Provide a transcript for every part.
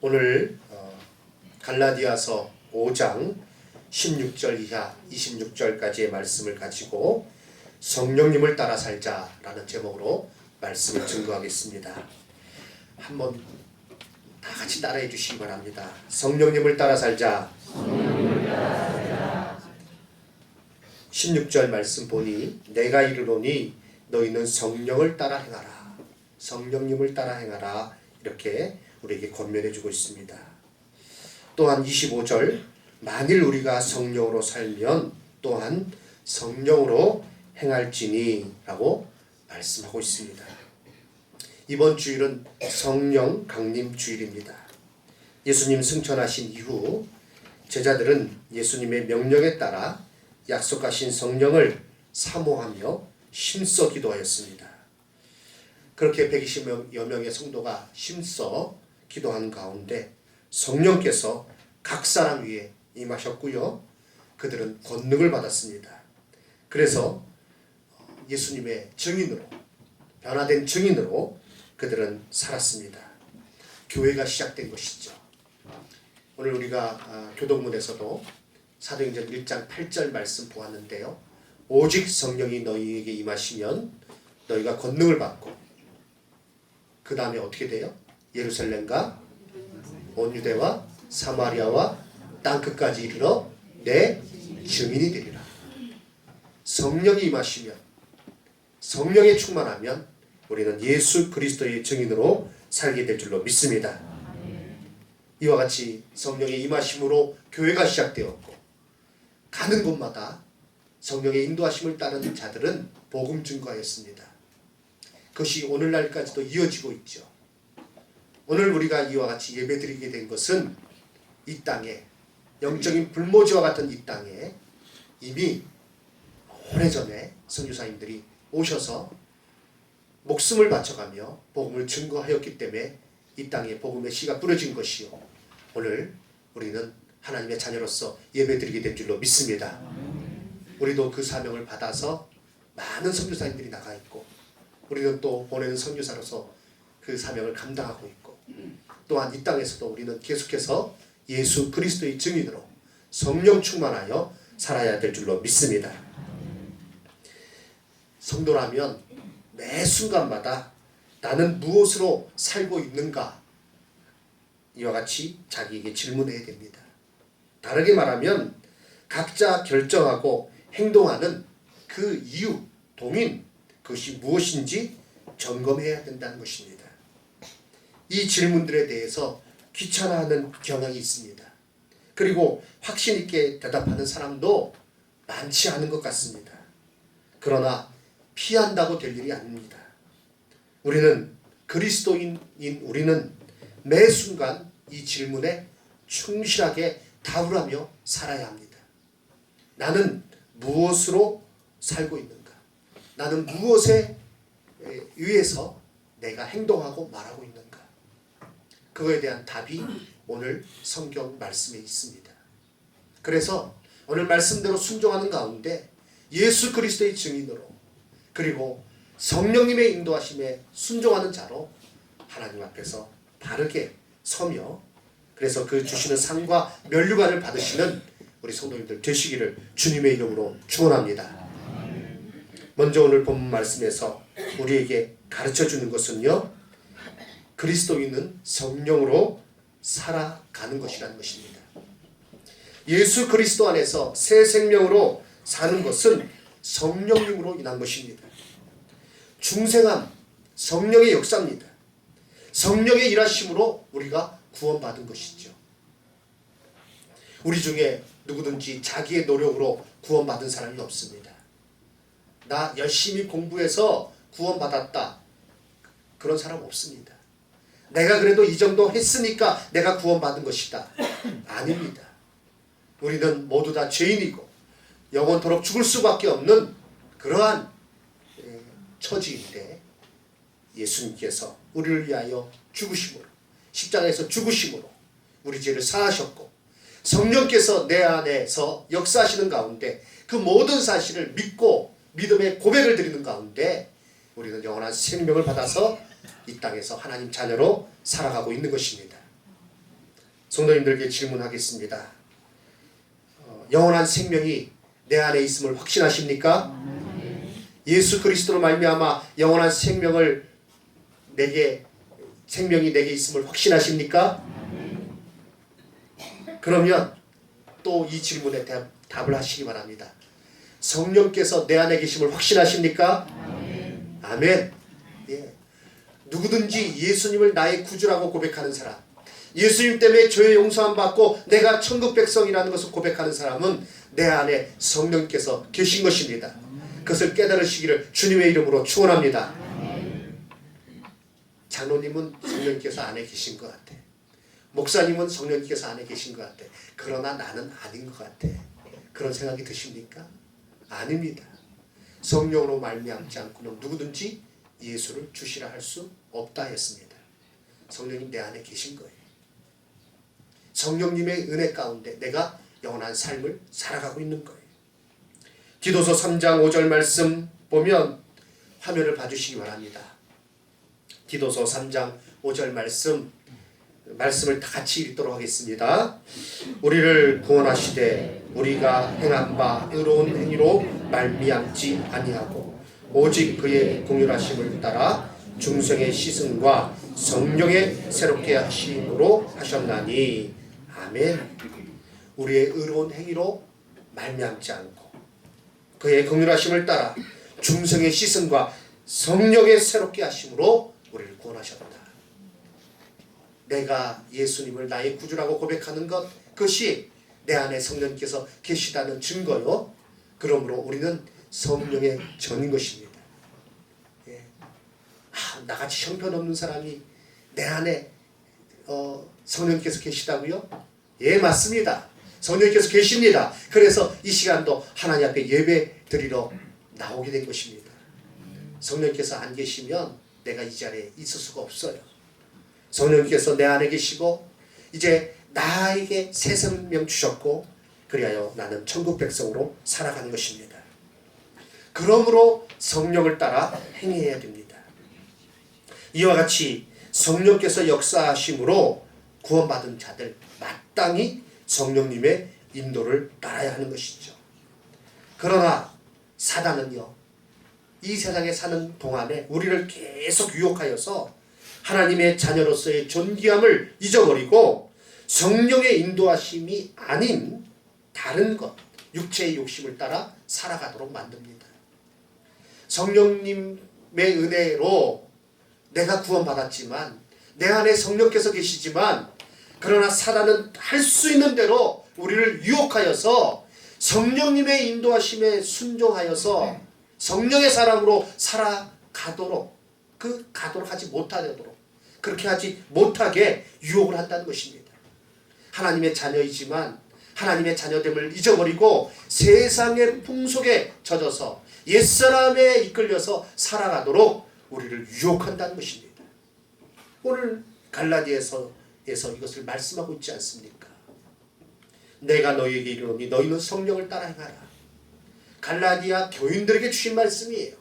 오늘 갈라디아서 5장 16절 이하 26절까지의 말씀을 가지고 성령님을 따라 살자라는 제목으로 말씀을 증거하겠습니다. 한번 다 같이 따라해 주시기 바랍니다. 성령님을 따라 살자. 16절 말씀 보니 내가 이르노니 너희는 성령을 따라 행하라. 성령님을 따라 행하라. 이렇게 우리에게 권면해 주고 있습니다. 또한 25절 만일 우리가 성령으로 살면 또한 성령으로 행할지니 라고 말씀하고 있습니다. 이번 주일은 성령 강림 주일입니다. 예수님 승천하신 이후 제자들은 예수님의 명령에 따라 약속하신 성령을 사모하며 힘써 기도하였습니다. 그렇게 120여 명의 성도가 힘써 기도하는 가운데 성령께서 각 사람 위에 임하셨고요. 그들은 권능을 받았습니다. 그래서 예수님의 증인으로, 변화된 증인으로 그들은 살았습니다. 교회가 시작된 것이죠. 오늘 우리가 교동문에서도 사도행전 1장 8절 말씀 보았는데요. 오직 성령이 너희에게 임하시면 너희가 권능을 받고 그 다음에 어떻게 돼요? 예루살렘과 온 유대와 사마리아와 땅끝까지 이르러 내 증인이 되리라. 성령이 임하시면, 성령에 충만하면 우리는 예수 그리스도의 증인으로 살게 될 줄로 믿습니다. 이와 같이 성령의 임하심으로 교회가 시작되었고 가는 곳마다 성령의 인도하심을 따르는 자들은 복음 증거하였습니다. 그것이 오늘날까지도 이어지고 있죠. 오늘 우리가 이와 같이 예배드리게 된 것은 이 땅에, 영적인 불모지와 같은 이 땅에 이미 오래전에 선교사님들이 오셔서 목숨을 바쳐가며 복음을 증거하였기 때문에 이 땅에 복음의 씨가 뿌려진 것이요, 오늘 우리는 하나님의 자녀로서 예배드리게 된 줄로 믿습니다. 우리도 그 사명을 받아서 많은 선교사님들이 나가 있고 우리는 또 보내는 선교사로서 그 사명을 감당하고 있고 또한 이 땅에서도 우리는 계속해서 예수 그리스도의 증인으로 성령 충만하여 살아야 될 줄로 믿습니다. 성도라면 매 순간마다 나는 무엇으로 살고 있는가, 이와 같이 자기에게 질문해야 됩니다. 다르게 말하면 각자 결정하고 행동하는 그 이유, 동인, 그것이 무엇인지 점검해야 된다는 것입니다. 이 질문들에 대해서 귀찮아하는 경향이 있습니다. 그리고 확신 있게 대답하는 사람도 많지 않은 것 같습니다. 그러나 피한다고 될 일이 아닙니다. 우리는 그리스도인인 우리는 매 순간 이 질문에 충실하게 답을 하며 살아야 합니다. 나는 무엇으로 살고 있는가? 나는 무엇에 의해서 내가 행동하고 말하고 있는가? 그거에 대한 답이 오늘 성경 말씀에 있습니다. 그래서 오늘 말씀대로 순종하는 가운데 예수 그리스도의 증인으로, 그리고 성령님의 인도하심에 순종하는 자로 하나님 앞에서 바르게 서며, 그래서 그 주시는 상과 면류관을 받으시는 우리 성도님들 되시기를 주님의 이름으로 축원합니다. 먼저 오늘 본문 말씀에서 우리에게 가르쳐주는 것은요, 그리스도인은 성령으로 살아가는 것이라는 것입니다. 예수 그리스도 안에서 새 생명으로 사는 것은 성령님으로 인한 것입니다. 중생함, 성령의 역사입니다. 성령의 일하심으로 우리가 구원받은 것이죠. 우리 중에 누구든지 자기의 노력으로 구원받은 사람이 없습니다. 나 열심히 공부해서 구원받았다, 그런 사람 없습니다. 내가 그래도 이 정도 했으니까 내가 구원받은 것이다, 아닙니다. 우리는 모두 다 죄인이고 영원토록 죽을 수밖에 없는 그러한 처지인데 예수님께서 우리를 위하여 죽으심으로, 십자가에서 죽으심으로 우리 죄를 사하셨고 성령께서 내 안에서 역사하시는 가운데 그 모든 사실을 믿고 믿음의 고백을 드리는 가운데 우리는 영원한 생명을 받아서 이 땅에서 하나님 자녀로 살아가고 있는 것입니다. 성도님들에게 질문하겠습니다. 영원한 생명이 내 안에 있음을 확신하십니까? 예수 그리스도로 말미암아 영원한 생명이 내게 있음을 확신하십니까? 그러면 또 이 질문에 답을 하시기 바랍니다. 성령께서 내 안에 계심을 확신하십니까? 아멘. 예. 누구든지 예수님을 나의 구주라고 고백하는 사람, 예수님 때문에 죄의 용서함 받고 내가 천국 백성이라는 것을 고백하는 사람은 내 안에 성령께서 계신 것입니다. 그것을 깨달으시기를 주님의 이름으로 축원합니다. 장로님은 성령께서 안에 계신 것 같아. 목사님은 성령께서 안에 계신 것 같아. 그러나 나는 아닌 것 같아. 그런 생각이 드십니까? 아닙니다. 성령으로 말미암지 않고는 누구든지 예수를 주시라 할 수 없다 했습니다. 성령님 내 안에 계신 거예요. 성령님의 은혜 가운데 내가 영원한 삶을 살아가고 있는 거예요. 디도서 3장 5절 말씀 보면 화면을 봐주시기 바랍니다. 디도서 3장 5절 말씀을 다 같이 읽도록 하겠습니다. 우리를 구원하시되 우리가 행한 바 의로운 행위로 말미암지 아니하고 오직 그의 공률하심을 따라 중생의 시승과 성령의 새롭게 하심으로 하셨나니. 아멘. 우리의 의로운 행위로 말미암지 않고 그의 긍휼하심을 따라 중생의 시승과 성령의 새롭게 하심으로 우리를 구원하셨다. 내가 예수님을 나의 구주라고 고백하는 것, 그것이 내 안에 성령께서 계시다는 증거요. 그러므로 우리는 성령의 전인 것입니다. 예. 나같이 형편없는 사람이 내 안에 성령께서 계시다고요? 예, 맞습니다. 성령께서 계십니다. 그래서 이 시간도 하나님 앞에 예배 드리러 나오게 된 것입니다. 성령께서 안 계시면 내가 이 자리에 있을 수가 없어요. 성령께서 내 안에 계시고 이제 나에게 새 생명 주셨고 그리하여 나는 천국 백성으로 살아가는 것입니다. 그러므로 성령을 따라 행해야 됩니다. 이와 같이 성령께서 역사하심으로 구원받은 자들 마땅히 성령님의 인도를 따라야 하는 것이죠. 그러나 사단은요, 이 세상에 사는 동안에 우리를 계속 유혹하여서 하나님의 자녀로서의 존귀함을 잊어버리고 성령의 인도하심이 아닌 다른 것, 육체의 욕심을 따라 살아가도록 만듭니다. 성령님의 은혜로 내가 구원받았지만 내 안에 성령께서 계시지만 그러나 사단은 할 수 있는 대로 우리를 유혹하여서 성령님의 인도하심에 순종하여서 성령의 사람으로 살아가도록 가도록 하지 못하도록 그렇게 하지 못하게 유혹을 한다는 것입니다. 하나님의 자녀이지만 하나님의 자녀됨을 잊어버리고 세상의 풍속에 젖어서 옛사람에 이끌려서 살아가도록 우리를 유혹한다는 것입니다. 오늘 갈라디아서에서 이것을 말씀하고 있지 않습니까? 내가 너희에게 이르노니 너희는 성령을 따라 행하라. 갈라디아 교인들에게 주신 말씀이에요.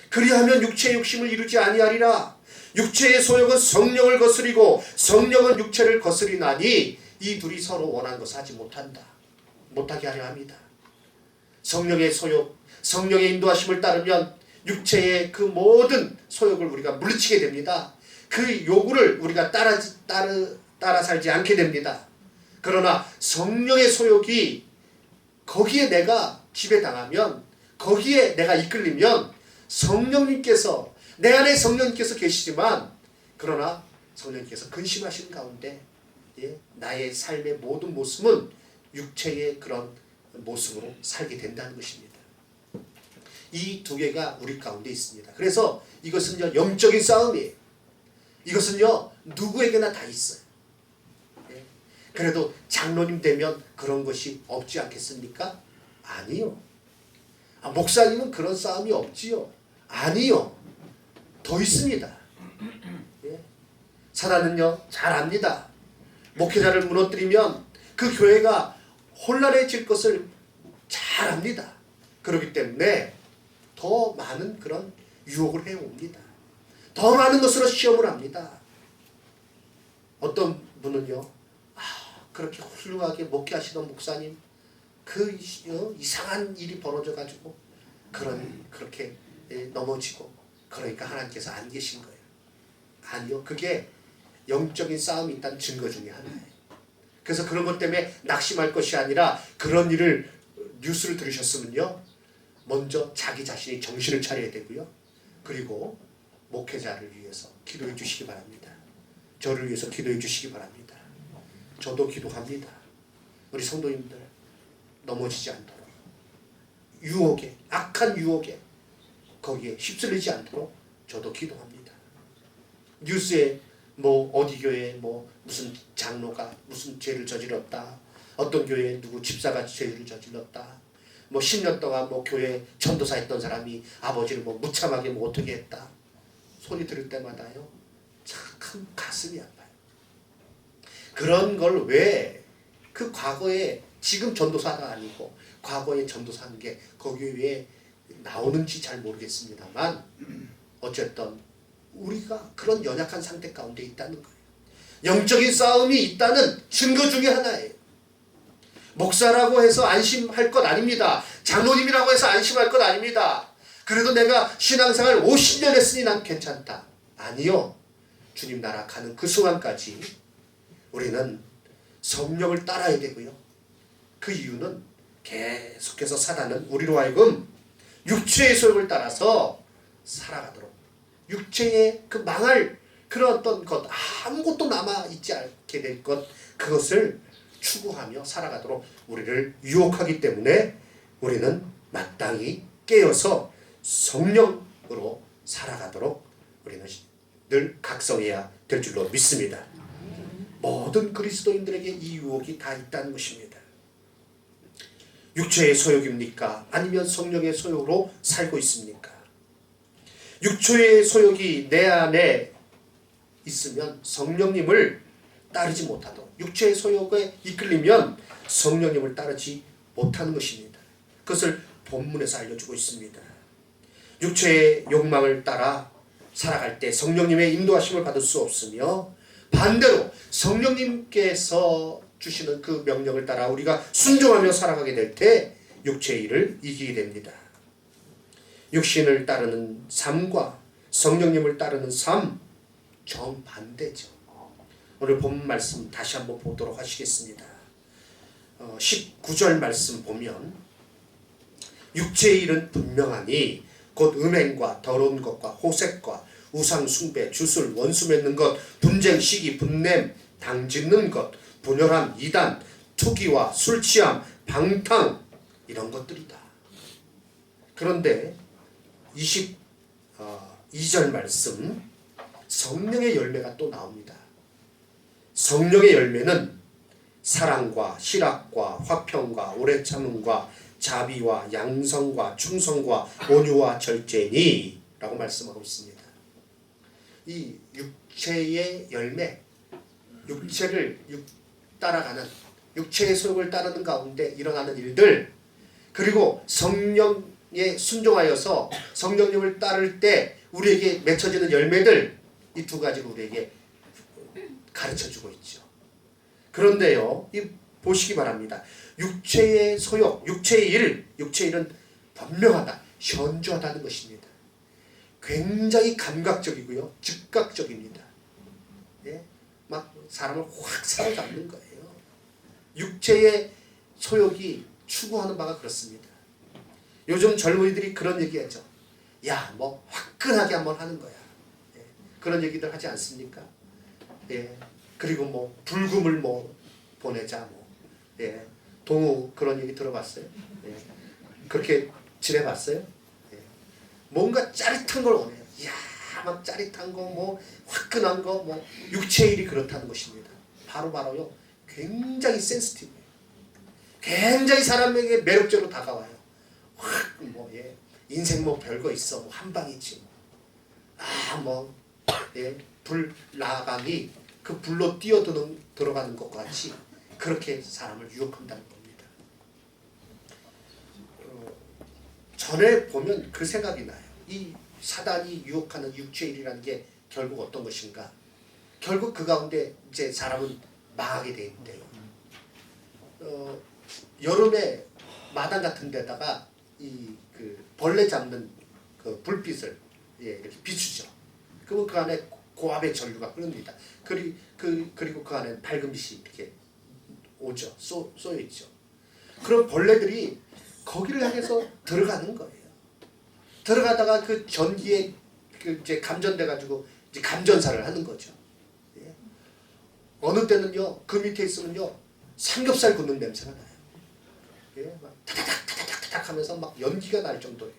그리하면 육체의 욕심을 이루지 아니하리라. 육체의 소욕은 성령을 거스리고 성령은 육체를 거스리나니 이 둘이 서로 원한 것을 하지 못하게 하려 합니다. 성령의 소욕, 성령의 인도하심을 따르면 육체의 그 모든 소욕을 우리가 물리치게 됩니다. 그 요구를 우리가 따라 살지 않게 됩니다. 그러나 성령의 소욕이 거기에 내가 지배당하면, 거기에 내가 이끌리면 성령님께서, 내 안에 성령님께서 계시지만 그러나 성령님께서 근심하시는 가운데 나의 삶의 모든 모습은 육체의 그런 모습으로 살게 된다는 것입니다. 이 두 개가 우리 가운데 있습니다. 그래서 이것은요, 영적인 싸움이에요. 이것은요, 누구에게나 다 있어요. 그래도 장로님 되면 그런 것이 없지 않겠습니까? 아니요. 목사님은 그런 싸움이 없지요? 아니요. 더 있습니다. 사단은요, 잘 압니다. 목회자를 무너뜨리면 그 교회가 혼란해질 것을 잘 압니다. 그렇기 때문에 더 많은 그런 유혹을 해옵니다. 더 많은 것으로 시험을 합니다. 어떤 분은요, 그렇게 훌륭하게 목회 하시던 목사님 그 이상한 일이 벌어져가지고 그렇게 넘어지고 그러니까 하나님께서 안 계신 거예요. 아니요, 그게 영적인 싸움이 있다는 증거 중에 하나예요. 그래서 그런 것 때문에 낙심할 것이 아니라 그런 일을 뉴스를 들으셨으면요, 먼저 자기 자신이 정신을 차려야 되고요, 그리고 목회자를 위해서 기도해 주시기 바랍니다. 저를 위해서 기도해 주시기 바랍니다. 저도 기도합니다. 우리 성도님들 넘어지지 않도록, 유혹에, 악한 유혹에 거기에 휩쓸리지 않도록 저도 기도합니다. 뉴스에 뭐 어디 교회에 뭐 무슨 장로가 무슨 죄를 저질렀다, 어떤 교회에 누구 집사가 죄를 저질렀다, 뭐 10년 동안 뭐 교회 전도사 했던 사람이 아버지를 뭐 무참하게 뭐 어떻게 했다, 소리 들을 때마다요 참 가슴이 아파요. 그런 걸 왜 그 과거에, 지금 전도사가 아니고 과거에 전도사한 게 거기에 왜 나오는지 잘 모르겠습니다만, 어쨌든 우리가 그런 연약한 상태 가운데 있다는 거예요. 영적인 싸움이 있다는 증거 중에 하나예요. 목사라고 해서 안심할 것 아닙니다. 장로님이라고 해서 안심할 것 아닙니다. 그래도 내가 신앙생활 50년 했으니 난 괜찮다. 아니요. 주님 나라 가는 그 순간까지 우리는 성령을 따라야 되고요. 그 이유는 계속해서 사단은 우리로 하여금 육체의 소욕을 따라서 살아가도록, 육체의 그 망할 그런 어떤 것, 아무것도 남아있지 않게 될 것, 그것을 추구하며 살아가도록 우리를 유혹하기 때문에 우리는 마땅히 깨어서 성령으로 살아가도록 우리는 늘 각성해야 될 줄로 믿습니다. 모든 그리스도인들에게 이 유혹이 다 있다는 것입니다. 육체의 소욕입니까? 아니면 성령의 소욕으로 살고 있습니까? 육체의 소욕이 내 안에 있으면 성령님을 따르지 못하도록, 육체의 소욕에 이끌리면 성령님을 따르지 못하는 것입니다. 그것을 본문에서 알려주고 있습니다. 육체의 욕망을 따라 살아갈 때 성령님의 인도하심을 받을 수 없으며, 반대로 성령님께서 주시는 그 명령을 따라 우리가 순종하며 살아가게 될 때 육체의 일을 이기게 됩니다. 육신을 따르는 삶과 성령님을 따르는 삶, 정반대죠. 오늘 본 말씀 다시 한번 보도록 하시겠습니다. 19절 말씀 보면, 육체의 일은 분명하니 곧 음행과 더러운 것과 호색과 우상 숭배, 주술, 원수 맺는 것, 분쟁, 시기, 분냄, 당짓는 것, 분열함, 이단, 투기와 술 취함, 방탕, 이런 것들이다. 그런데 22절 말씀, 성령의 열매가 또 나옵니다. 성령의 열매는 사랑과 희락과 화평과 오래 참음과 자비와 양성과 충성과 온유와 절제니 라고 말씀하고 있습니다. 이 육체의 열매, 육체를 따라가는, 육체의 소욕을 따르는 가운데 일어나는 일들, 그리고 성령에 순종하여서 성령님을 따를 때 우리에게 맺혀지는 열매들, 이 두 가지를 우리에게 가르쳐주고 있죠. 그런데요, 보시기 바랍니다. 육체의 소욕, 육체의 일, 육체의 일은 분명하다, 현저하다는 것입니다. 굉장히 감각적이고요, 즉각적입니다. 예? 막 사람을 확 사로잡는 거예요. 육체의 소욕이 추구하는 바가 그렇습니다. 요즘 젊은이들이 그런 얘기하죠. 야, 뭐 화끈하게 한번 하는 거야. 예? 그런 얘기들 하지 않습니까? 예. 그리고 뭐 불금을 뭐 보내자, 뭐 예. 동우 그런 얘기 들어봤어요? 예. 그렇게 지내봤어요? 예. 뭔가 짜릿한 걸 원해요. 이야, 막 짜릿한 거, 뭐 화끈한 거, 뭐 육체의 일이 그렇다는 것입니다. 바로요. 굉장히 센시티브해요. 굉장히 사람에게 매력적으로 다가와요. 확 뭐 예. 인생 뭐 별거 있어, 뭐 한 방이지. 뭐 예. 불 나강이 그 불로 들어가는 것 같이 그렇게 사람을 유혹한다는 겁니다. 전에 보면 그 생각이 나요. 이 사단이 유혹하는 육체의 일이라는 게 결국 어떤 것인가? 결국 그 가운데 이제 사람은 망하게 돼 있대요. 여름에 마당 같은 데다가 이 그 벌레 잡는 그 불빛을 이렇게 비추죠. 그러면 그 안에 고압의 전류가 흐릅니다. 그리고 그 안에 밝은 빛이 이렇게 오죠. 쏘여 있죠. 그럼 벌레들이 거기를 향해서 들어가는 거예요. 들어가다가 그 전기에 이제 감전돼 가지고 이제 감전사를 하는 거죠. 예. 어느 때는요, 그 밑에 있으면요, 삼겹살 굽는 냄새가 나요. 예, 막 타닥타닥타닥 하면서 막 연기가 날 정도예요.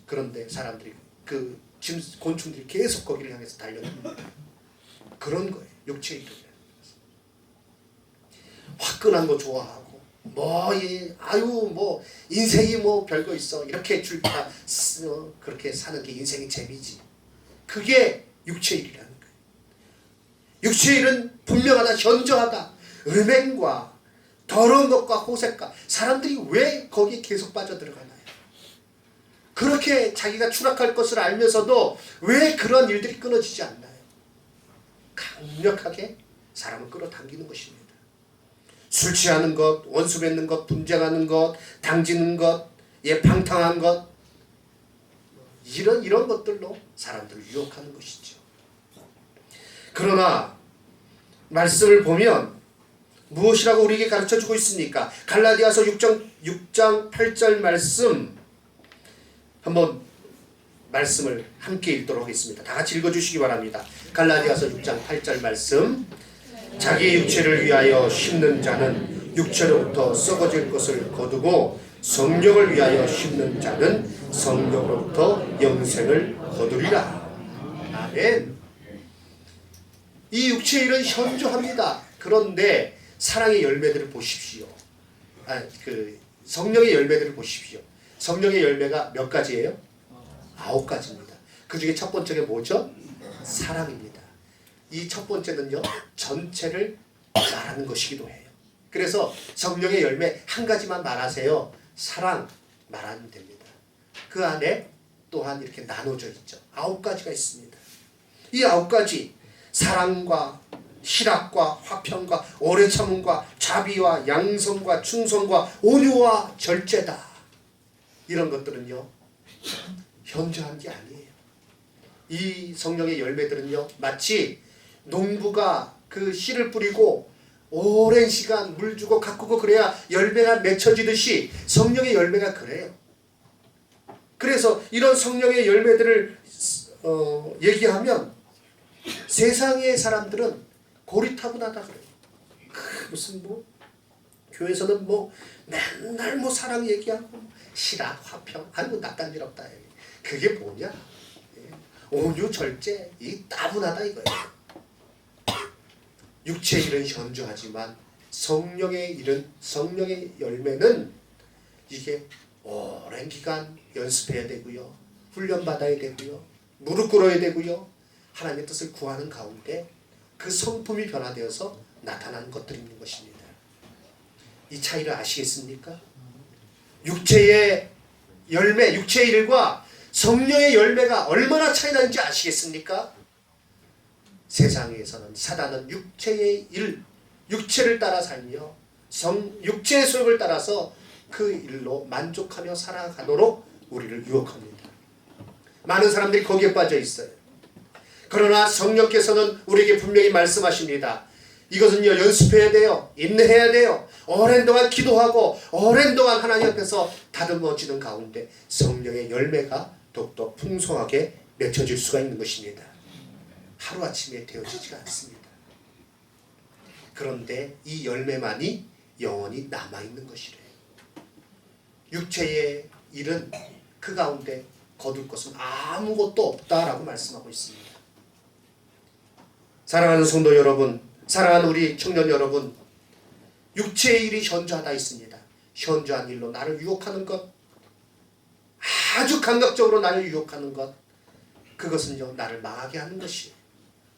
그런데 사람들이 그 곤충들이 계속 거기를 향해서 달려듭니다. 그런 거예요. 육체의 이름이라는 것은. 화끈한 거 좋아하고 뭐 인생이 뭐 별거 있어 이렇게 그렇게 사는 게 인생의 재미지. 그게 육체의 일이라는 거예요. 육체의 일은 분명하다, 현저하다. 음행과 더러운 것과 호색과, 사람들이 왜 거기에 계속 빠져들어가나요? 그렇게 자기가 추락할 것을 알면서도 왜 그런 일들이 끊어지지 않나요? 강력하게 사람을 끌어당기는 것입니다. 술 취하는 것, 원수 맺는 것, 분쟁하는 것, 당지는 것, 방탕한 것, 이런 것들로 사람들을 유혹하는 것이죠. 그러나 말씀을 보면 무엇이라고 우리에게 가르쳐주고 있습니까? 갈라디아서 6장 8절 말씀, 한번 말씀을 함께 읽도록 하겠습니다. 다 같이 읽어주시기 바랍니다. 갈라디아서 6장 8절 말씀. 자기 육체를 위하여 심는 자는 육체로부터 썩어질 것을 거두고 성령을 위하여 심는 자는 성령으로부터 영생을 거두리라. 아멘. 이 육체의 일은 현저합니다. 그런데 사랑의 열매들을 보십시오. 성령의 열매들을 보십시오. 성령의 열매가 몇 가지예요? 9가지입니다. 그 중에 첫 번째가 뭐죠? 사랑입니다. 이 첫 번째는요, 전체를 말하는 것이기도 해요. 그래서 성령의 열매 한 가지만 말하세요. 사랑 말하면 됩니다. 그 안에 또한 이렇게 나눠져 있죠. 9가지가 있습니다. 이 9가지, 사랑과 희락과 화평과 오래 참음과 자비와 양성과 충성과 온유와 절제다. 이런 것들은요, 현저한 게 아니에요. 이 성령의 열매들은요, 마치 농부가 그 씨를 뿌리고 오랜 시간 물 주고 가꾸고 그래야 열매가 맺혀지듯이 성령의 열매가 그래요. 그래서 이런 성령의 열매들을 얘기하면 세상의 사람들은 고리타분하다 그래요. 무슨 교회에서는 맨날 사랑 얘기하고 희락, 화평, 아이고 낯간지럽다. 그게 뭐냐? 온유, 절제, 이 따분하다 이거예요. 육체의 일은 현저하지만 성령의 일은, 성령의 열매는 이게 오랜 기간 연습해야 되고요, 훈련받아야 되고요, 무릎 꿇어야 되고요, 하나님의 뜻을 구하는 가운데 그 성품이 변화되어서 나타나는 것들이 있는 것입니다. 이 차이를 아시겠습니까? 육체의 열매, 육체의 일과 성령의 열매가 얼마나 차이 나는지 아시겠습니까? 세상에서는 사단은 육체의 일, 육체를 따라 살며 육체의 소욕을 따라서 그 일로 만족하며 살아가도록 우리를 유혹합니다. 많은 사람들이 거기에 빠져 있어요. 그러나 성령께서는 우리에게 분명히 말씀하십니다. 이것은요, 연습해야 돼요. 인내해야 돼요. 오랜 동안 기도하고 오랜 동안 하나님 앞에서 다듬어지는 가운데 성령의 열매가 더욱더 풍성하게 맺혀질 수가 있는 것입니다. 하루아침에 되어지지가 않습니다. 그런데 이 열매만이 영원히 남아있는 것이래요. 육체의 일은 그 가운데 거둘 것은 아무것도 없다라고 말씀하고 있습니다. 사랑하는 성도 여러분, 사랑하는 우리 청년 여러분, 육체의 일이 현저하다 있습니다. 현저한 일로 나를 유혹하는 것, 아주 감각적으로 나를 유혹하는 것, 그것은요, 나를 망하게 하는 것이에요.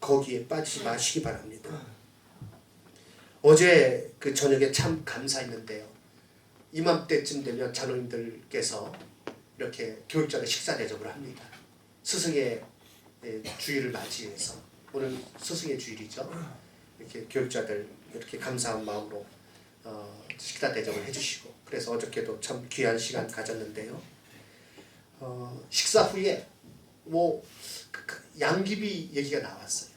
거기에 빠지지 마시기 바랍니다. 어제 그 저녁에 참 감사했는데요, 이맘때쯤 되면 자녀님들께서 이렇게 교육자가 식사 대접을 합니다. 스승의 주일을 맞이해서, 오늘 스승의 주일이죠. 이렇게 교육자들 이렇게 감사한 마음으로 식사 대접을 해주시고, 그래서 어저께도 참 귀한 시간 가졌는데요. 식사 후에 뭐 양귀비 얘기가 나왔어요.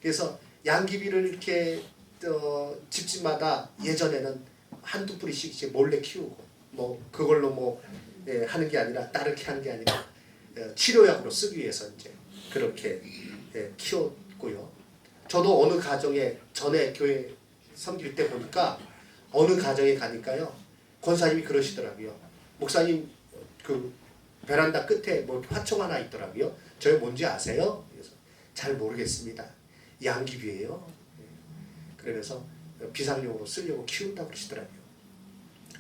그래서 양귀비를 이렇게 집집마다 예전에는 한두 뿌리씩 이제 몰래 키우고, 뭐 그걸로 뭐 하는 게 아니라 다르게 하는 게 아니라 치료약으로 쓰기 위해서 이제 그렇게 키웠고요. 저도 어느 가정에 전에 교회 섬길 때 보니까 어느 가정에 가니까요, 권사님이 그러시더라고요. 목사님 그 베란다 끝에 뭐 화청 하나 있더라고요. 저게 뭔지 아세요? 그래서 잘 모르겠습니다. 양귀비예요. 그래서 비상용으로 쓰려고 키운다고 그러시더라고요.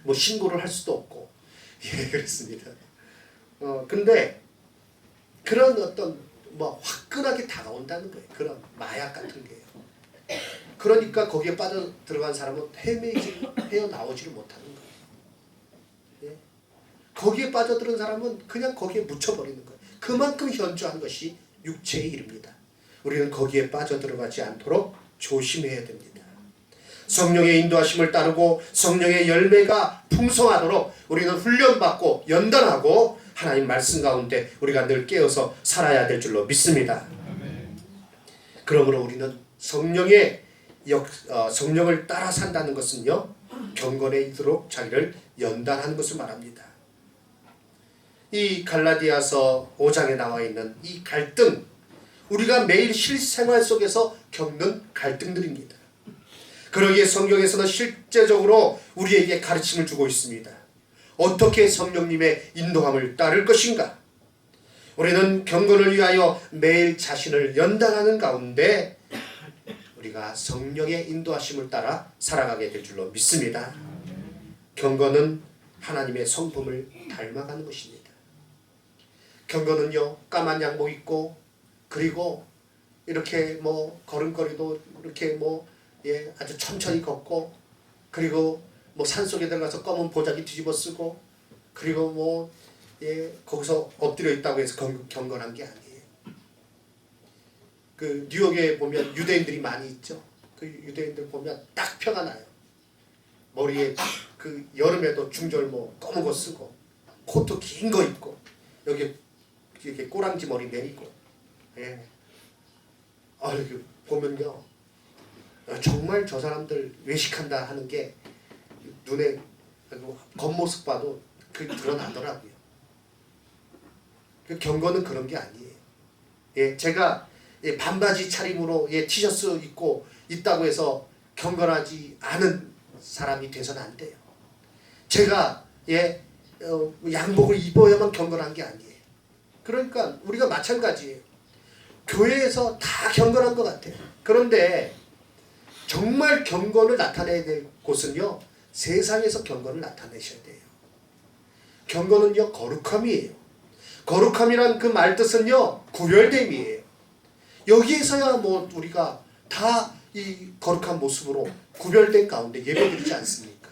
뭐 신고를 할 수도 없고, 그렇습니다. 근데 그런 어떤 뭐 화끈하게 다가온다는 거예요. 그런 마약 같은 게요. 그러니까 거기에 빠져 들어간 사람은 헤어나오지를 못하는 거예요. 거기에 빠져들은 사람은 그냥 거기에 묻혀버리는 거예요. 그만큼 현저한 것이 육체의 일입니다. 우리는 거기에 빠져들어가지 않도록 조심해야 됩니다. 성령의 인도하심을 따르고 성령의 열매가 풍성하도록 우리는 훈련받고 연단하고 하나님 말씀 가운데 우리가 늘 깨어서 살아야 될 줄로 믿습니다. 그러므로 우리는 성령을 따라 산다는 것은요, 경건에 이르도록 자기를 연단하는 것을 말합니다. 이 갈라디아서 5장에 나와 있는 이 갈등, 우리가 매일 실생활 속에서 겪는 갈등들입니다. 그러기에 성경에서는 실제적으로 우리에게 가르침을 주고 있습니다. 어떻게 성령님의 인도함을 따를 것인가? 우리는 경건을 위하여 매일 자신을 연단하는 가운데 우리가 성령의 인도하심을 따라 살아가게 될 줄로 믿습니다. 경건은 하나님의 성품을 닮아가는 것입니다. 경건은요, 까만 양복 입고, 그리고 이렇게 뭐 걸음걸이도 이렇게 아주 천천히 걷고, 그리고 뭐 산속에 들어가서 검은 보자기 뒤집어 쓰고, 그리고 거기서 엎드려 있다고 해서 경건한 게 아니에요. 그 뉴욕에 보면 유대인들이 많이 있죠. 그 유대인들 보면 딱 표가 나요. 머리에 그 여름에도 중절모 검은 거 쓰고, 코트 긴 거 입고, 여기 이렇게 꼬랑지 머리 내리고, 이렇게 보면요, 정말 저 사람들 외식한다 하는 게 눈에 겉모습 봐도 그 드러나더라고요. 그 경건은 그런 게 아니에요. 제가 반바지 차림으로 티셔츠 입고 있다고 해서 경건하지 않은 사람이 돼서는 안 돼요. 제가 양복을 입어야만 경건한 게 아니에요. 그러니까 우리가 마찬가지예요. 교회에서 다 경건한 것 같아요. 그런데 정말 경건을 나타내야 될 곳은요, 세상에서 경건을 나타내셔야 돼요. 경건은요, 거룩함이에요. 거룩함이란 그 말뜻은요, 구별됨이에요. 여기에서야 우리가 다 이 거룩한 모습으로 구별된 가운데 예배드리지 않습니까?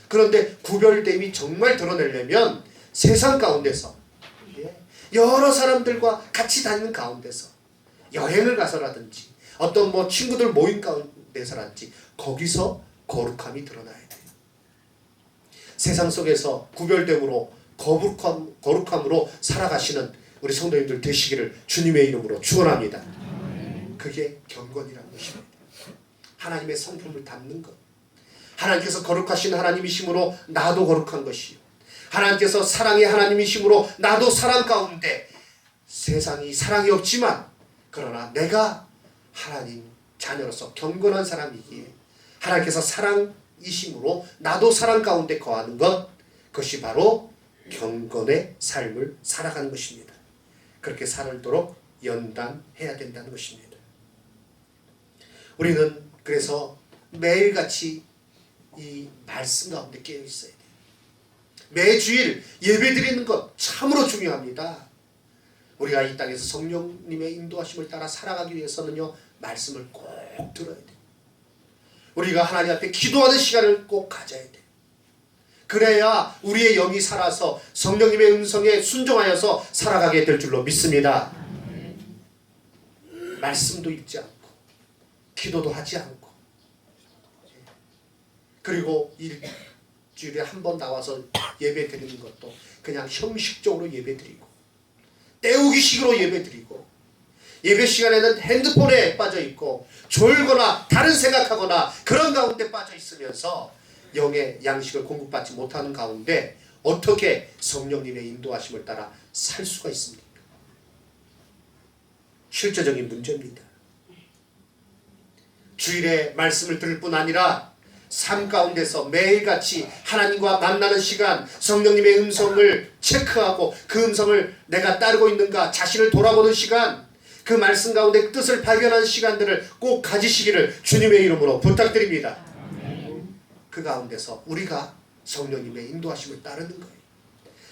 그런데 구별됨이 정말 드러내려면 세상 가운데서, 여러 사람들과 같이 다니는 가운데서, 여행을 가서라든지 어떤 친구들 모임 가운데서라든지 거기서 거룩함이 드러나야 돼요. 세상 속에서 구별됨으로 거룩함으로 살아가시는 우리 성도님들 되시기를 주님의 이름으로 축원합니다. 그게 경건이라는 것입니다. 하나님의 성품을 담는 것. 하나님께서 거룩하신 하나님이시므로 나도 거룩한 것이요, 하나님께서 사랑의 하나님이시므로 나도 사랑 가운데, 세상이 사랑이 없지만 그러나 내가 하나님 자녀로서 경건한 사람이기에 하나님께서 사랑이심으로 나도 사랑 가운데 거하는 것, 그것이 바로 경건의 삶을 살아가는 것입니다. 그렇게 살도록 연단해야 된다는 것입니다. 우리는 그래서 매일같이 이 말씀 가운데 깨어 있어야 돼요. 매주일 예배드리는 것 참으로 중요합니다. 우리가 이 땅에서 성령님의 인도하심을 따라 살아가기 위해서는요, 말씀을 꼭 들어야 돼요. 우리가 하나님 앞에 기도하는 시간을 꼭 가져야 돼요. 그래야 우리의 영이 살아서 성령님의 음성에 순종하여서 살아가게 될 줄로 믿습니다. 말씀도 읽지 않고 기도도 하지 않고 그리고 일주일에 한 번 나와서 예배 드리는 것도 그냥 형식적으로 예배 드리고 때우기식으로 예배 드리고 예배 시간에는 핸드폰에 빠져 있고 졸거나 다른 생각하거나 그런 가운데 빠져 있으면서 영의 양식을 공급받지 못하는 가운데 어떻게 성령님의 인도하심을 따라 살 수가 있습니까? 실제적인 문제입니다. 주일에 말씀을 들을 뿐 아니라 삶 가운데서 매일같이 하나님과 만나는 시간, 성령님의 음성을 체크하고 그 음성을 내가 따르고 있는가 자신을 돌아보는 시간, 그 말씀 가운데 뜻을 발견하는 시간들을 꼭 가지시기를 주님의 이름으로 부탁드립니다. 그 가운데서 우리가 성령님의 인도하심을 따르는 거예요.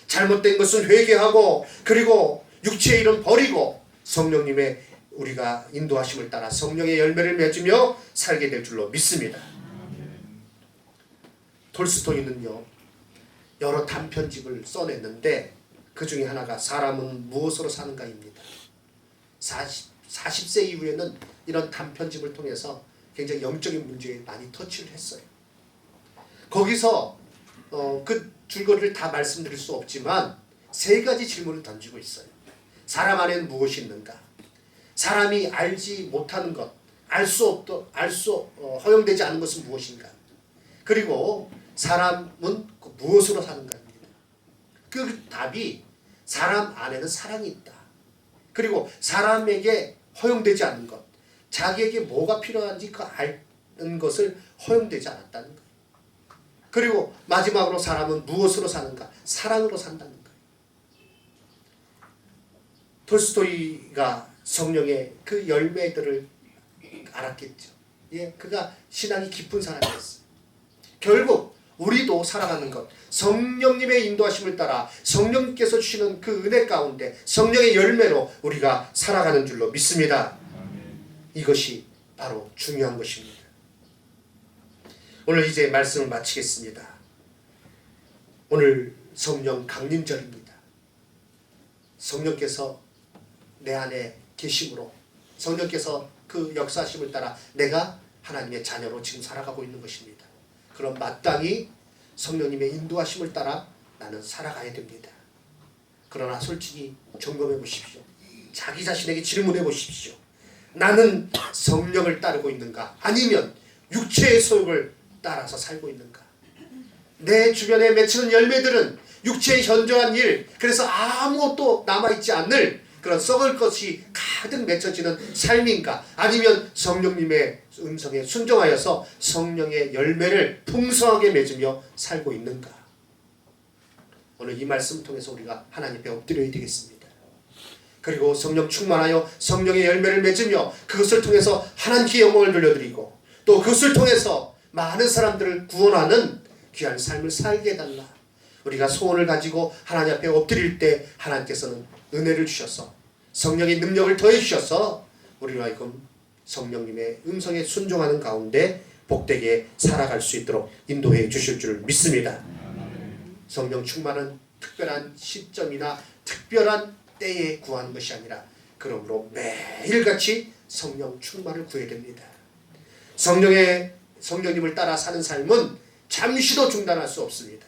잘못된 것은 회개하고 그리고 육체의 일은 버리고 성령님의 우리가 인도하심을 따라 성령의 열매를 맺으며 살게 될 줄로 믿습니다. 톨스토이는요 여러 단편집을 써냈는데 그 중에 하나가 사람은 무엇으로 사는가입니다. 40세 이후에는 이런 단편집을 통해서 굉장히 영적인 문제에 많이 터치를 했어요. 거기서 그 줄거리를 다 말씀드릴 수 없지만 세 가지 질문을 던지고 있어요. 사람 안에는 무엇이 있는가? 사람이 알지 못하는 것, 허용되지 않은 것은 무엇인가? 그리고 사람은 무엇으로 사는가입니다. 그 답이 사람 안에는 사랑이 있다. 그리고 사람에게 허용되지 않는 것, 자기에게 뭐가 필요한지 그 아는 것을 허용되지 않았다는 거예요. 그리고 마지막으로 사람은 무엇으로 사는가? 사랑으로 산다는 거예요. 톨스토이가 성령의 그 열매들을 알았겠죠. 예, 그가 신앙이 깊은 사람이었어요. 결국 우리도 살아가는 것, 성령님의 인도하심을 따라 성령님께서 주시는 그 은혜 가운데 성령의 열매로 우리가 살아가는 줄로 믿습니다. 이것이 바로 중요한 것입니다. 오늘 이제 말씀을 마치겠습니다. 오늘 성령 강림절입니다. 성령께서 내 안에 계심으로 성령께서 그 역사하심을 따라 내가 하나님의 자녀로 지금 살아가고 있는 것입니다. 그럼 마땅히 성령님의 인도하심을 따라 나는 살아가야 됩니다. 그러나 솔직히 점검해 보십시오. 자기 자신에게 질문해 보십시오. 나는 성령을 따르고 있는가? 아니면 육체의 소욕을 따라서 살고 있는가? 내 주변에 맺히는 열매들은 육체의 현저한 일, 그래서 아무것도 남아있지 않을 그런 썩을 것이 가득 맺혀지는 삶인가? 아니면 성령님의 음성에 순종하여서 성령의 열매를 풍성하게 맺으며 살고 있는가? 오늘 이 말씀을 통해서 우리가 하나님 앞에 엎드려야 되겠습니다. 그리고 성령 충만하여 성령의 열매를 맺으며 그것을 통해서 하나님께 영광을 돌려드리고 또 그것을 통해서 많은 사람들을 구원하는 귀한 삶을 살게 해달라. 우리가 소원을 가지고 하나님 앞에 엎드릴 때 하나님께서는 은혜를 주셔서 성령의 능력을 더해 주셔서 우리로 하여금 성령님의 음성에 순종하는 가운데 복되게 살아갈 수 있도록 인도해 주실 줄 믿습니다. 성령 충만은 특별한 시점이나 특별한 때에 구하는 것이 아니라 그러므로 매일같이 성령 충만을 구해야 됩니다. 성령님을 따라 사는 삶은 잠시도 중단할 수 없습니다.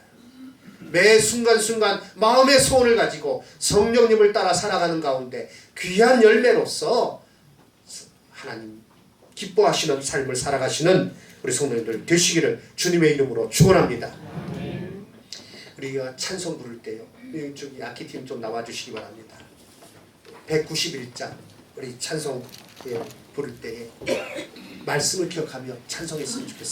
매 순간순간 마음의 소원을 가지고 성령님을 따라 살아가는 가운데 귀한 열매로서 하나님 기뻐하시는 삶을 살아가시는 우리 성도님들 되시기를 주님의 이름으로 축원합니다. 우리가 찬송 부를 때요, 저기 악기팀 좀 나와주시기 바랍니다. 191장 우리 찬송 부를 때에 말씀을 기억하며 찬송했으면 좋겠습니다.